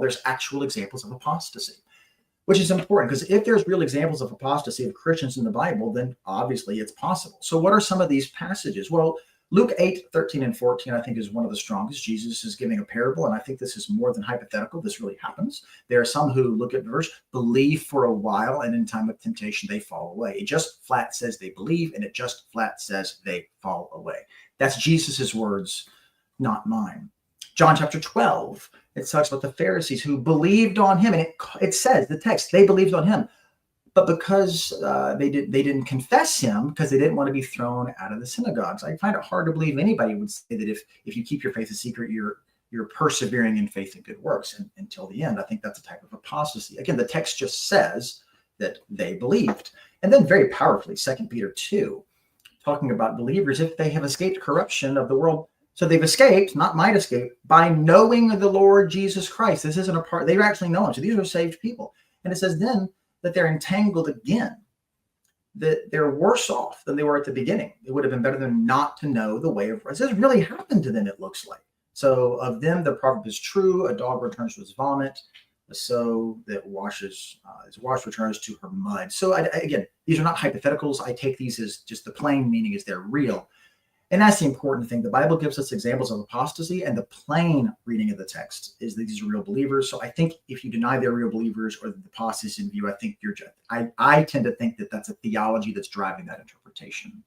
there's actual examples of apostasy, which is important because if there's real examples of apostasy of Christians in the Bible, then obviously it's possible. So what are some of these passages? Well, Luke 8:13 and 14, I think, is one of the strongest. Jesus is giving a parable, and I think this is more than hypothetical. This really happens. There are some who look at the verse, believe for a while, and in time of temptation, they fall away. It just flat says they believe, and it just flat says they fall away. That's Jesus's words, not mine. John chapter 12, it talks about the Pharisees who believed on him, and it says, the text, they believed on him. But because they didn't confess him, because they didn't want to be thrown out of the synagogues. I find it hard to believe anybody would say that if you keep your faith a secret, you're persevering in faith and good works until the end. I think that's a type of apostasy. Again, the text just says that they believed. And then very powerfully, 2 Peter 2, talking about believers, if they have escaped corruption of the world. So they've escaped, not might escape, by knowing the Lord Jesus Christ. This isn't a part, they actually know him. So these are saved people. And it says then, that they're entangled again, that they're worse off than they were at the beginning. It would have been better than not to know the way of Christ. This really happened to them, it looks like. So of them, the proverb is true, a dog returns to his vomit, a sow that washes is washed returns to her mud. So again, these are not hypotheticals. I take these as just the plain meaning is they're real. And that's the important thing. The Bible gives us examples of apostasy, and the plain reading of the text is that these are real believers. So I think if you deny they're real believers or the apostasy in view, I think I tend to think that that's a theology that's driving that interpretation.